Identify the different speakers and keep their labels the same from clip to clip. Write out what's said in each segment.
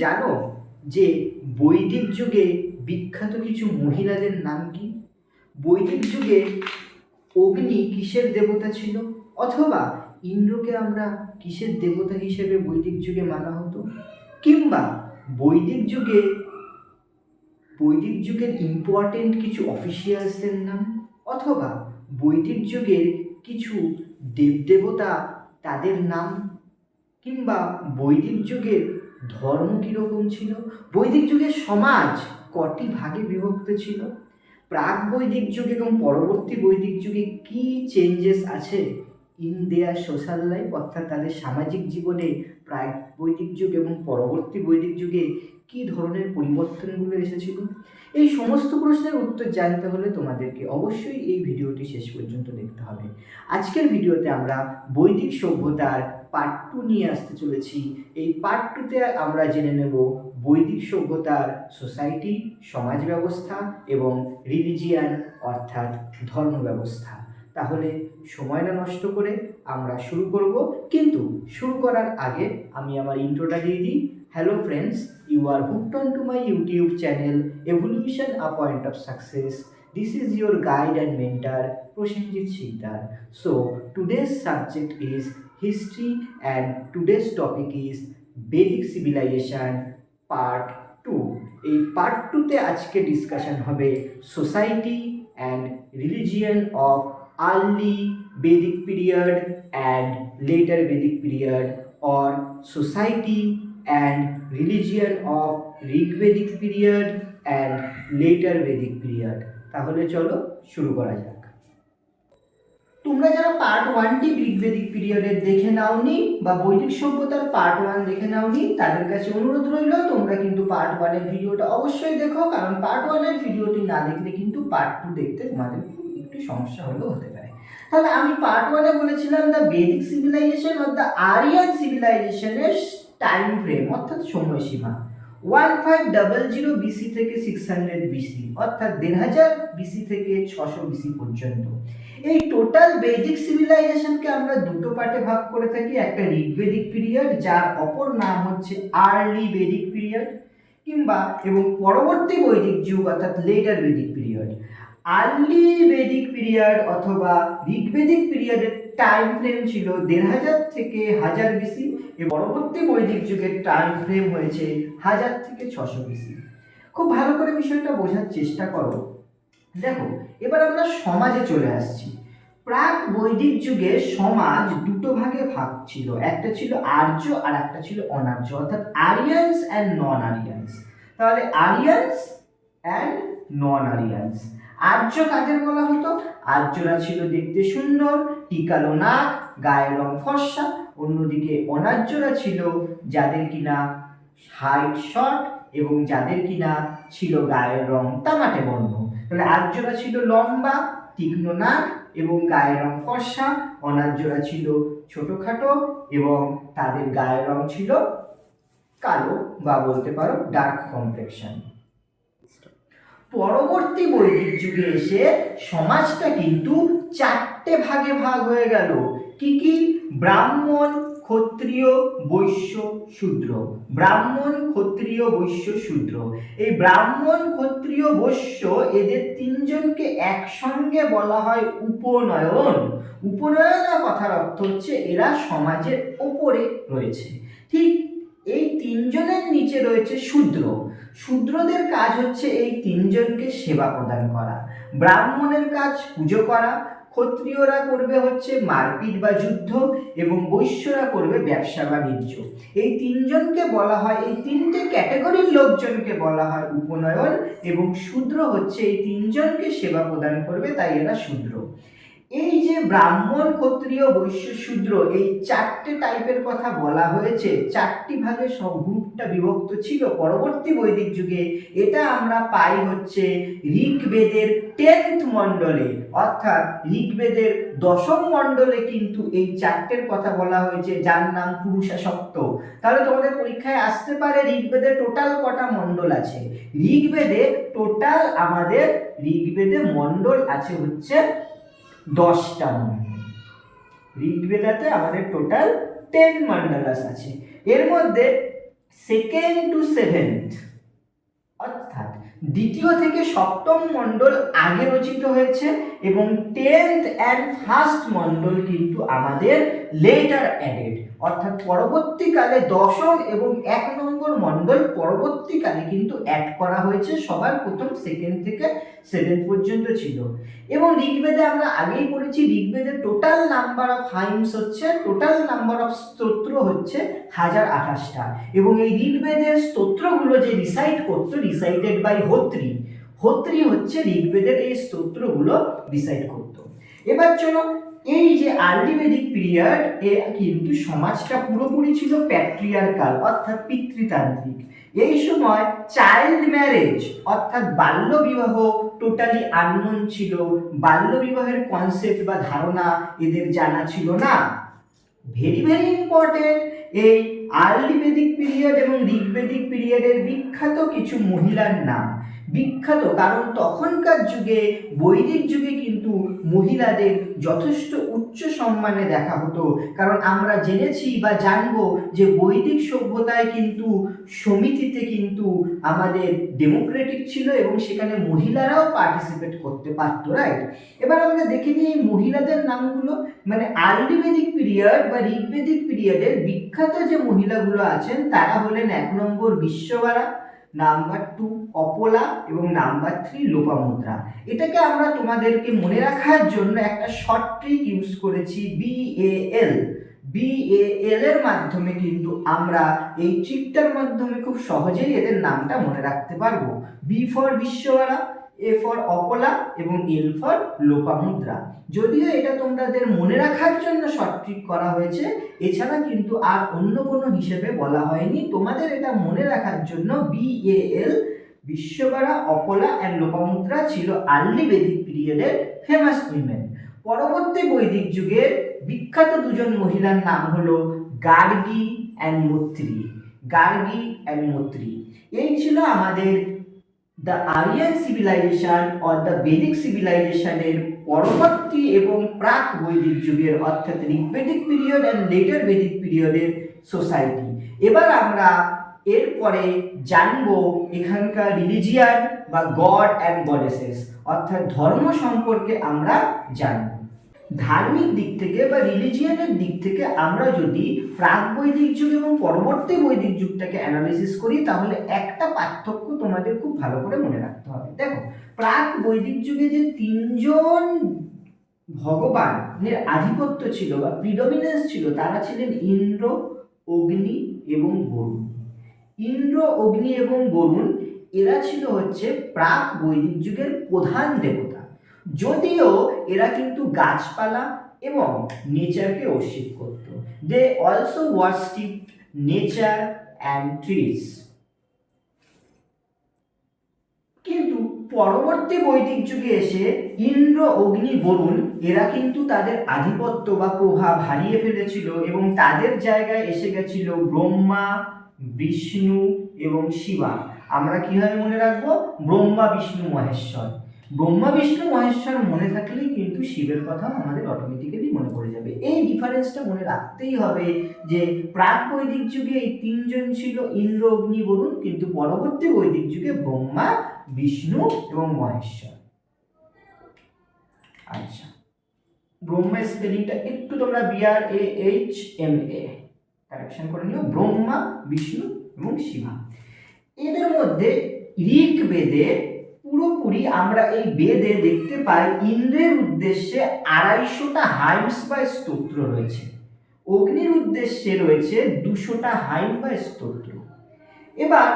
Speaker 1: জানো যে বৈদিক যুগে বিখ্যাত কিছু মহিলাদের নাম কি? বৈদিক যুগে অগ্নি কিসের দেবতা ছিল, অথবা ইন্দ্রকে আমরা কিসের দেবতা হিসেবে বৈদিক যুগে মানা হতো? কিংবা বৈদিক যুগের ইম্পর্টেন্ট কিছু অফিসিয়ালসদের নাম, অথবা বৈদিক যুগের কিছু দেবদেবতা তাদের নাম, কিংবা বৈদিক যুগের ধর্ম কীরকম ছিল, বৈদিক যুগের সমাজ কটি ভাগে বিভক্ত ছিল, প্রাক বৈদিক যুগ এবং পরবর্তী বৈদিক যুগে কি চেঞ্জেস আছে ইন দেয়ার সোশ্যাল লাইফ, অর্থাৎ তাদের সামাজিক জীবনে প্রাক বৈদিক যুগ এবং পরবর্তী বৈদিক যুগে কি ধরনের পরিবর্তনগুলো এসেছিল। এই সমস্ত প্রশ্নের উত্তর জানতে হলে তোমাদেরকে অবশ্যই এই ভিডিওটি শেষ পর্যন্ত দেখতে হবে। আজকের ভিডিওতে আমরা বৈদিক সভ্যতার পার্ট 2 নিয়ে আসতে চলেছি। এই পার্ট 2তে আমরা জেনে নেব বৈদিক সভ্যতার সোসাইটি, সমাজ ব্যবস্থা এবং রিলিজিয়ান অর্থাৎ ধর্ম ব্যবস্থা। তাহলে সময় না নষ্ট করে আমরা শুরু করব, কিন্তু শুরু করার আগে আমি আমার ইন্ট্রোটা দিয়ে দিই। Hello friends, you are hooked onto my YouTube channel Evolution A Point of Success. This is your guide and mentor Prosenjit Sikdar. So today's subject is history and today's topic is Vedic civilization part 2. এই part 2তে আজকে discussion হবে society and religion of early Vedic period and later Vedic period, or society and religion of Rigvedic period and later Vedic period. তাহলে চলো শুরু করা যাক। তোমরা যারা পার্ট 1টি ঋগ্বেদিক পিরিয়ডের দেখে নাওনি বা বৈদিক সভ্যতার পার্ট 1 দেখে নাওনি, তাদের কাছে অনুরোধ রইল তোমরা কিন্তু পার্ট 1 এর ভিডিওটা অবশ্যই দেখো, কারণ পার্ট 1 এর ভিডিওটি না দেখলে কিন্তু পার্ট 2 দেখতে তোমাদের একটু সমস্যা হলেও হতে পারে। তাহলে আমি পার্ট 1 এ বলেছিলাম the Vedic civilization of the Aryan সিভিলাইজেশনের টাইম ফ্রেম অর্থাৎ সময়সীমা 1500 বিসি থেকে 600 বিসি, অর্থাৎ 1500 বিসি থেকে 600 বিসি পর্যন্ত। এই টোটাল বেদিক সিভিলাইজেশনকে আমরা দুটো পার্টে ভাগ করে থাকি, একটা ঋগ্বেদিক পিরিয়ড যার অপর নাম হচ্ছে আর্লি বেদিক পিরিয়ড, কিংবা এবং পরবর্তী বৈদিক যুগ অর্থাৎ letter Vedic period. Early বেদিক period অথবা ঋগ্বেদিক পিরিয়ডের টাইম ফ্রেম ছিল 1500 থেকে 1000 বিসি, এবং পরবর্তী বৈদিক যুগের টাইম ফ্রেম হয়েছে 1000 থেকে 600 বিসি। খুব ভালো করে বিষয়টা বোঝার চেষ্টা করো। দেখো, এবার আমরা সমাজে চলে আসছি। প্রাক বৈদিক যুগে সমাজ দুটো ভাগে ভাগ ছিল, একটা ছিল আর্য আর একটা ছিল অনার্য, অর্থাৎ আরিয়ানস অ্যান্ড নন আরিয়ানস। তাহলে আরিয়ানস অ্যান্ড নন আরিয়ানস। আর্য কাদের বলা হতো? আর্যরা ছিল দেখতে সুন্দর, টিকালো নাক, গায়ের রং ফর্সা। অন্যদিকে অনার্যরা ছিল যাদের কিনা হাইট শর্ট এবং যাদের কিনা ছিল গায়ের রং তামাটে বর্ণ। তাহলে আর্যরা ছিল লম্বা, তীক্ষ্ণ নাক এবং গায়ের রং ফর্সা। অনার্যরা ছিল ছোটখাটো এবং তাদের গায়ের রং ছিল কালো বা বলতে পারো ডার্ক কমপ্লেকশন। পরবর্তী বৈদিক যুগে এসে সমাজটা কিন্তু 4টে ভাগে ভাগ হয়ে গেল। কি কি? ব্রাহ্মণ, ক্ষত্রিয়, বৈশ্য, শূদ্র। ব্রাহ্মণ, ক্ষত্রিয়, বৈশ্য, শূদ্র। এই ব্রাহ্মণ, ক্ষত্রিয়, বৈশ্য এদের তিনজনকে একসঙ্গে বলা হয় উপনয়ন। উপনয়ন কথার অর্থ হচ্ছে এরা সমাজের ওপরে রয়েছে। ঠিক এই তিনজনের নিচে রয়েছে শূদ্র। শূদ্রদের কাজ হচ্ছে এই তিনজনকে সেবা প্রদান করা। ব্রাহ্মণের কাজ পুজো করা, ক্ষত্রিয়রা করবে হচ্ছে মারপিট বা যুদ্ধ, এবং বৈশ্যরা করবে ব্যবসা বাণিজ্য। এই তিনজনকে বলা হয়, এই তিনটে ক্যাটাগরির লোকজনকে বলা হয় উপনয়ন, এবং শূদ্র হচ্ছে এই তিনজনকে সেবা প্রদান করবে, তাই এরা শূদ্র। এই যে ব্রাহ্মণ, ক্ষত্রিয়, বৈশ্য, শূদ্র এই 4টে টাইপের কথা বলা হয়েছে, 4টি ভাগে সব গ্রুপটা বিভক্ত ছিল পরবর্তী বৈদিক যুগে। এটা আমরা পাই হচ্ছে ঋগ্বেদের 10th মণ্ডলে, অর্থাৎ ঋগ্বেদের 10ম মণ্ডলে কিন্তু এই 4টের কথা বলা হয়েছে, যার নাম পুরুষাসক্ত। তাহলে তোমাদের পরীক্ষায় আসতে পারে ঋগ্বেদের টোটাল কটা মণ্ডল আছে। ঋগ্বেদে টোটাল আমাদের ঋগ্বেদে মণ্ডল আছে হচ্ছে 10টা মণ্ডল। ঋগ্বেদাতে আমাদের টোটাল 10 মণ্ডলাস আছে। এর মধ্যে সেকেন্ড টু সেভেন্থ, অর্থাৎ দ্বিতীয় থেকে সপ্তম মণ্ডল আগে রচিত হয়েছে এবং 10th অ্যান্ড ফার্স্ট মণ্ডল কিন্তু আমাদের লেটার অ্যাডেড, অর্থাৎ পরবর্তীকালে দশম এবং 1 নম্বর মণ্ডল পরবর্তীকালে কিন্তু অ্যাড করা হয়েছে। সবার প্রথম সেকেন্ড থেকে 7 পর্যন্ত ছিল। এবং ঋগ্বেদে আমরা আগেই পড়েছি, ঋগ্বেদের টোটাল নাম্বার অফ হাইমস হচ্ছে, টোটাল নাম্বার অফ স্তোত্র হচ্ছে 1028টা। এবং এই ঋগ্বেদের স্তোত্রগুলো যে রিসাইট করতো, রিসাইটেড বাই হোত্রি, হোত্রি হচ্ছে ঋগ্বেদের এই স্তোত্রগুলো রিসাইট করতো। এবার চলো, এই যে আর্লি বেদিক পিরিয়ড, এ কিন্তু সমাজটা পুরোপুরি ছিল প্যাট্রিয়ার্কাল, অর্থাৎ পিতৃতান্ত্রিক। এই সময় চাইল্ড ম্যারেজ অর্থাৎ বাল্য বিবাহ টোটালি আননোন ছিল। বাল্য বিবাহের কনসেপ্ট বা ধারণা এদের জানা ছিল না। ভেরি ভেরি ইম্পর্টেন্ট, এই আর্লি বেদিক পিরিয়ড এবং ঋগ্বেদিক পিরিয়ডের বিখ্যাত কিছু মহিলার নাম। বিখ্যাত কারণ তখনকার যুগে, বৈদিক যুগে কিন্তু মহিলাদের যথেষ্ট উচ্চ সম্মানে দেখা হতো। কারণ আমরা জেনেছি বা জানবো যে বৈদিক সভ্যতায় কিন্তু সমিতিতে কিন্তু আমাদের ডেমোক্রেটিক ছিল এবং সেখানে মহিলারাও পার্টিসিপেট করতে পারতো, রাইট? এবার আমরা দেখে নিই এই মহিলাদের নামগুলো। মানে আর্লি বেদিক পিরিয়ড বা ঋগ্বেদিক পিরিয়ডের বিখ্যাত যে মহিলাগুলো আছেন তারা হলেন 1 নম্বর বিশ্ববারা, নাম্বার 2 অপলা এবং নাম্বার 3 লোপামুদ্রা। এটাকে আমরা তোমাদেরকে মনে রাখার জন্য একটা শর্ট ট্রিক ইউজ করেছি, BAL। BAL এর মাধ্যমে কিন্তু আমরা এই ট্রিকটার মাধ্যমে খুব সহজেই এদের নামটা মনে রাখতে পারবো। B for Vishwavara, A for Apala এবং L ফর লোপামুদ্রা। যদিও এটা তোমাদের মনে রাখার জন্য শর্ট ট্রিক করা হয়েছে, এছাড়া কিন্তু আর অন্য কোনো হিসেবে বলা হয়নি। তোমাদের এটা মনে রাখার জন্য BAL, বিশ্ববারা, অপলা অ্যান্ড লোপামুদ্রা ছিল আর্লি বেদিক পিরিয়ডের ফেমাস উইমেন। পরবর্তী বৈদিক যুগের বিখ্যাত দুজন মহিলার নাম হলো গার্গী অ্যান্ড মৈত্রী। গার্গী অ্যান্ড মৈত্রী, এই ছিল আমাদের the Aryan civilization or the Vedic সিভিলাইজেশনের পরবর্তী এবং প্রাক বৈদিক যুগের, অর্থাৎ Rigvedic period and later Vedic পিরিয়ডের সোসাইটি। এবার আমরা এরপরে জানবো এখানকার রিলিজিয়ান বা গড অ্যান্ড গডেসেস, অর্থাৎ ধর্ম সম্পর্কে আমরা জানব। ধার্মিক দিক থেকে বা রিলিজিয়ানের দিক থেকে আমরা যদি প্রাক বৈদিক যুগ এবং পরবর্তী বৈদিক যুগটাকে অ্যানালিসিস করি, তাহলে একটা পার্থক্য তোমাদের খুব ভালো করে মনে রাখতে হবে। দেখো, প্রাক বৈদিক যুগে যে 3জন ভগবানের আধিপত্য ছিল বা প্রিডমিনেন্স ছিল, তারা ছিলেন ইন্দ্র, অগ্নি এবং বরুণ। ইন্দ্র, অগ্নি এবং বরুণ এরা ছিল হচ্ছে প্রাক বৈদিক যুগের প্রধান দেবতা। যদিও এরা কিন্তু গাছপালা এবং নেচারকে অর্শিপ করত। They also worship nature and trees. কিন্তু পরবর্তী বৈদিক যুগে এসে ইন্দ্র, অগ্নি, বরুণ এরা কিন্তু তাদের আধিপত্য বা প্রভাব হারিয়ে ফেলেছিল এবং তাদের জায়গায় এসে গেছিল ব্রহ্মা, বিষ্ণু এবং শিবা। আমরা কিভাবে মনে রাখবো? ব্রহ্মা, বিষ্ণু, মহেশ্বর। ব্রহ্মা, বিষ্ণু, মহেশ্বর মনে থাকলেই কিন্তু শিবের কথা আমাদের অটোমেটিক্যালি মনে পড়ে যাবে। এই ডিফারেন্সটা মনে রাখতেই হবে যে প্রাক বৈদিক যুগে এই 3জন ছিল ইন্দ্র, অগ্নি, বরুণ, কিন্তু পরবর্তী বৈদিক যুগে ব্রহ্মা, বিষ্ণু এবং মহেশ্বর। আচ্ছা, ব্রহ্মা স্পেলিংটা একটু তোমরা BRAHMA কারেকশন করে নিও। ব্রহ্মা, বিষ্ণু এবং শিবা। এদের মধ্যে ঋগ্বেদে পুরোপুরি আমরা এই বেদে দেখতে পাই ইন্দ্রের উদ্দেশ্যে 250টা হাইমস বা স্তোত্র রয়েছে। অগ্নির উদ্দেশ্যে রয়েছে 200টা হাইম বা স্তোত্র। এবার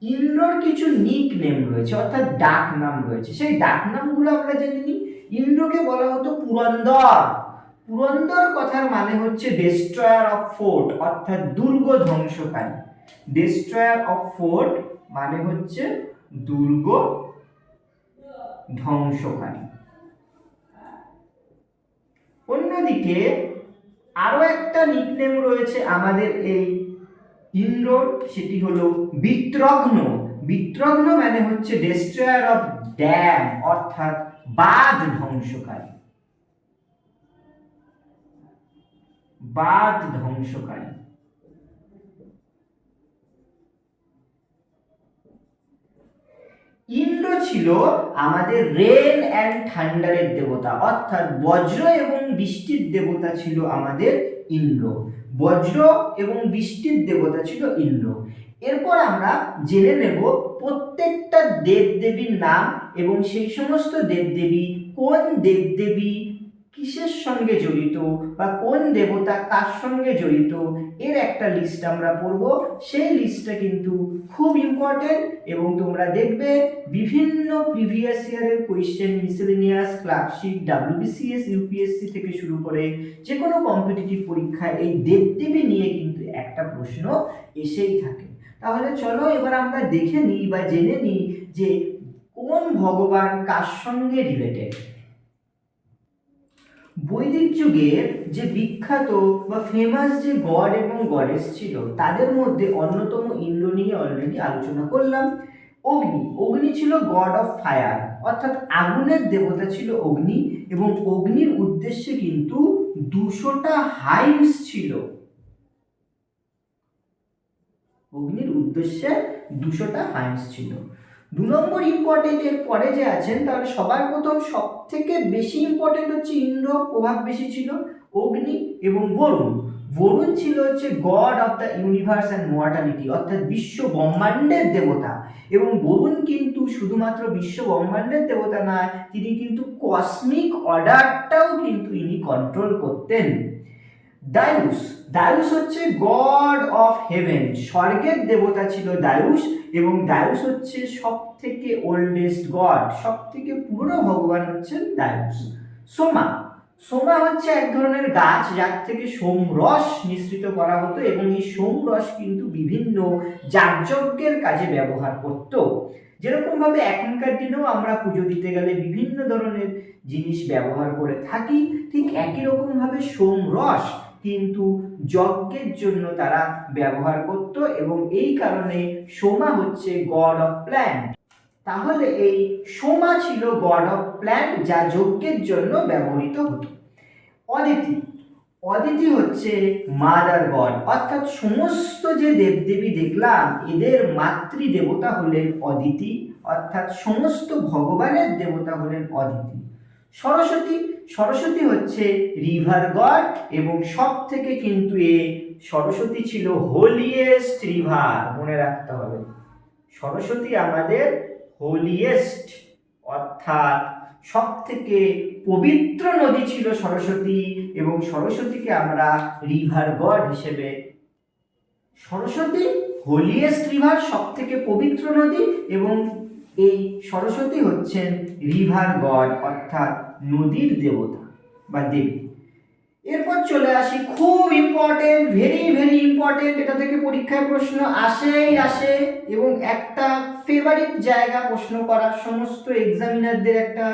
Speaker 1: ইন্দ্রর কিছু নিক নেম রয়েছে, অর্থাৎ ডাক নাম রয়েছে। সেই ডাক নামগুলো আমরা জেনে নিই। ইন্দ্রকে বলা হতো পুরন্দর। পুরন্দর কথার মানে হচ্ছে ডেস্ট্রয়ার অফ ফোর্ট, অর্থাৎ দুর্গ ধ্বংসকারী। ডেস্ট্রয়ার অফ ফোর্ট মানে হচ্ছে দুর্গ ধ্বংসকারী। অন্যদিকে আরো একটা নিকনেম রয়েছে আমাদের এই ইন্দ্রর, সেটি হলো বিত্রঘ্ন। বিত্রঘ্ন মানে হচ্ছে ডেস্ট্রয়ার অফ ড্যাম, অর্থাৎ বাঁধ ধ্বংসকারী। বাঁধ ধ্বংসকারী। ইন্দ্র ছিল আমাদের রেন অ্যান্ড থান্ডারের দেবতা, অর্থাৎ বজ্র এবং বৃষ্টির দেবতা ছিল আমাদের ইন্দ্র। বজ্র এবং বৃষ্টির দেবতা ছিল ইন্দ্র। এরপর আমরা জেনে নেব প্রত্যেকটা দেবদেবীর নাম এবং সেই সমস্ত দেবদেবী কোন দেবদেবী কিসের সঙ্গে জড়িত বা কোন দেবতা কার সঙ্গে জড়িত এর একটা লিস্ট আমরা পড়ব। সেই লিস্টটা কিন্তু খুব ইম্পর্টেন্ট এবং তোমরা দেখবে বিভিন্ন প্রিভিয়াস ইয়ারের question, miscellaneous, clerkship, WBCS, UPSC থেকে শুরু করে যে কোনো কম্পিটিটিভ পরীক্ষায় এই দেবদেবী নিয়ে কিন্তু একটা প্রশ্ন এসেই থাকে। তাহলে চলো এবার আমরা দেখে নিই বা জেনে নিই যে কোন ভগবান কার সঙ্গে রিলেটেড। বৈদিক যুগের যে বিখ্যাত বা ফেমাস যে গড এবং গডেস ছিল তাদের মধ্যে অন্যতম ইন্দ্র নিয়ে অলরেডি আলোচনা করলাম। অগ্নি ছিল গড অফ ফায়ার, অর্থাৎ আগুনের দেবতা ছিল অগ্নি এবং অগ্নির উদ্দেশ্যে কিন্তু 200টা হাইমস ছিল। অগ্নির উদ্দেশ্যে 200টা হাইমস ছিল। 2 নম্বর ইম্পর্টেন্ট এর পরে যে আছেন তাহলে সবার প্রথম সব থেকে বেশি ইম্পর্টেন্ট হচ্ছে ইন্দ্র, প্রভাব বেশি ছিল। অগ্নি এবং বরুণ। বরুণ ছিল হচ্ছে god of the universe and mortality, অর্থাৎ বিশ্ব ব্রহ্মাণ্ডের দেবতা। এবং বরুণ কিন্তু শুধুমাত্র বিশ্ব ব্রহ্মাণ্ডের দেবতা নয়, তিনি কিন্তু কসমিক অর্ডারটাও কিন্তু ইনি কন্ট্রোল করতেন। দায়ুস হচ্ছে গড অফ হেভেন, স্বর্গের দেবতা ছিল দায়ুস এবং দায়ুস হচ্ছে সব থেকে ওল্ডেস্ট গড, সব থেকে পুরনো ভগবান হচ্ছেন দায়ুস। সোমা হচ্ছে এক ধরনের গাছ যার থেকে সোমরস নিঃসৃত করা হতো এবং এই সোমরস কিন্তু বিভিন্ন যাগযজ্ঞের কাজে ব্যবহার করত। যেরকম ভাবে এখনকার দিনেও আমরা পুজো দিতে গেলে বিভিন্ন ধরনের জিনিস ব্যবহার করে থাকি, ঠিক একই রকম ভাবে সোমরস কিন্তু যজ্ঞের জন্য তারা ব্যবহার করত এবং এই কারণে সোমা হচ্ছে গড অফ প্ল্যান্ট। তাহলে এই সোমা ছিল গড অফ প্ল্যান্ট যা যজ্ঞের জন্য ব্যবহৃত হতো। অদিতি হচ্ছে মাদার গড, অর্থাৎ সমস্ত যে দেবদেবী দেখলাম এদের মাতৃ দেবতা হলেন অদিতি, অর্থাৎ সমস্ত ভগবানের দেবতা হলেন অদিতি। সরস্বতী হচ্ছে রিভার গড এবং সব থেকে কিন্তু সরস্বতী ছিল হোলিয়েস্ট রিভার, মনে রাখতে হবে সরস্বতী আমাদের হোলিয়েস্ট, অর্থাৎ সব থেকে পবিত্র নদী ছিল সরস্বতী এবং সরস্বতীকে আমরা রিভার গড হিসেবে, সরস্বতী হোলিয়েস্ট রিভার, সব থেকে পবিত্র নদী এবং এই সরস্বতী হচ্ছেন রিভার গড, অর্থাৎ নদীর দেবতা বা দেবী। এরপর চলে আসি খুব ইম্পর্টেন্ট, ভেরি ভেরি ইম্পর্টেন্ট, এটা থেকে পরীক্ষায় প্রশ্ন আসে এবং একটা ফেভারিট জায়গা প্রশ্ন করার সমস্ত এক্সামিনারদের একটা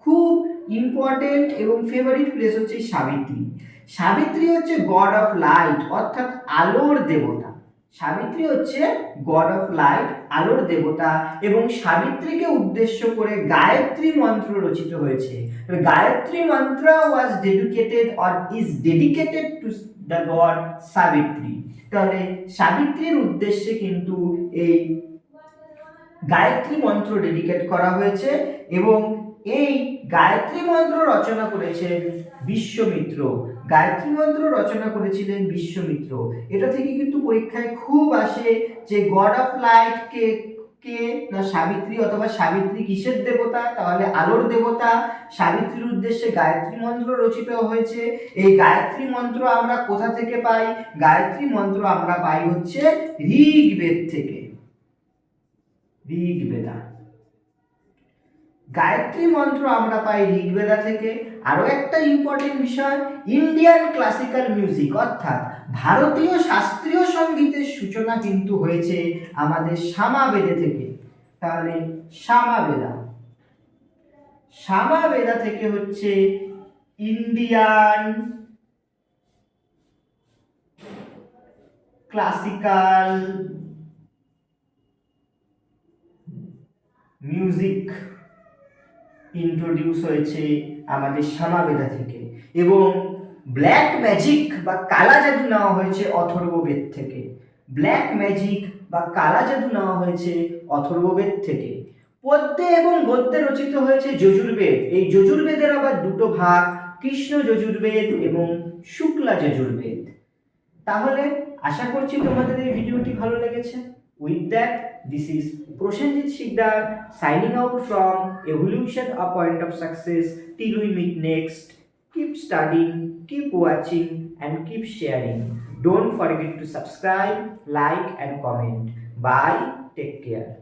Speaker 1: খুব ইম্পর্টেন্ট এবং ফেভারিট প্লেস হচ্ছে সাবিত্রী হচ্ছে গড অফ লাইট, অর্থাৎ আলোর দেবতা। সাবিত্রী হচ্ছে গড অফ লাইট, আলোর দেবতা এবং সাবিত্রীকে উদ্দেশ্য করে গায়ত্রী মন্ত্র রচিত হয়েছে। Gayatri mantra was dedicated or is dedicated to the god Savitri. তাহলে সাবিত্রীর উদ্দেশ্যে কিন্তু এই গায়ত্রী মন্ত্র ডেডিকেট করা হয়েছে এবং এই গায়ত্রী মন্ত্র রচনা করেছেন বিশ্বমিত্র। গায়ত্রী মন্ত্র রচনা করেছিলেন বিশ্বমিত্র। এটা থেকে কিন্তু পরীক্ষায় খুব আসে যে গড অফ লাইট কে না সাবিত্রী, অথবা সাবিত্রী কিসের দেবতা, তাহলে আলোর দেবতা। সাবিত্রীর উদ্দেশ্যে গায়ত্রী মন্ত্র রচিত হয়েছে। এই গায়ত্রী মন্ত্র আমরা কোথা থেকে পাই? গায়ত্রী মন্ত্র আমরা পাই হচ্ছে ঋগ্বেদ থেকে, ঋগ্বেদা। গায়ত্রী মন্ত্র আমরা পাই ঋগ্বেদা থেকে। আরো একটা ইম্পর্টেন্ট বিষয়, ইন্ডিয়ান ক্লাসিক্যাল মিউজিক অর্থাৎ ভারতীয় শাস্ত্রীয় সঙ্গীতের সূচনা কিন্তু হয়েছে আমাদের সামবেদে থেকে। তাহলে সামবেদা থেকে হচ্ছে ইন্ডিয়ান ক্লাসিক্যাল মিউজিক ইন্ট্রোডিউস হয়েছে আমাদের সামবেদা থেকে এবং ব্ল্যাক ম্যাজিক বা কালা জাদু নেওয়া হয়েছে অথর্ববেদ থেকে। ব্ল্যাক ম্যাজিক বা কালা জাদু নেওয়া হয়েছে অথর্ববেদ থেকে। পদ্যে এবং গদ্যে রচিত হয়েছে যজুর্বেদ। এই যজুর্বেদের আবার দুটো ভাগ, কৃষ্ণ যজুর্বেদ এবং শুক্লা যজুর্বেদ। তাহলে আশা করছি তোমাদের এই ভিডিওটি ভালো লেগেছে। With that, this is Prosenjit Sikdar signing out from Evolution: A Point of Success. Till we meet next, keep studying, keep watching and keep sharing. Don't forget to subscribe, like and comment. Bye, take care.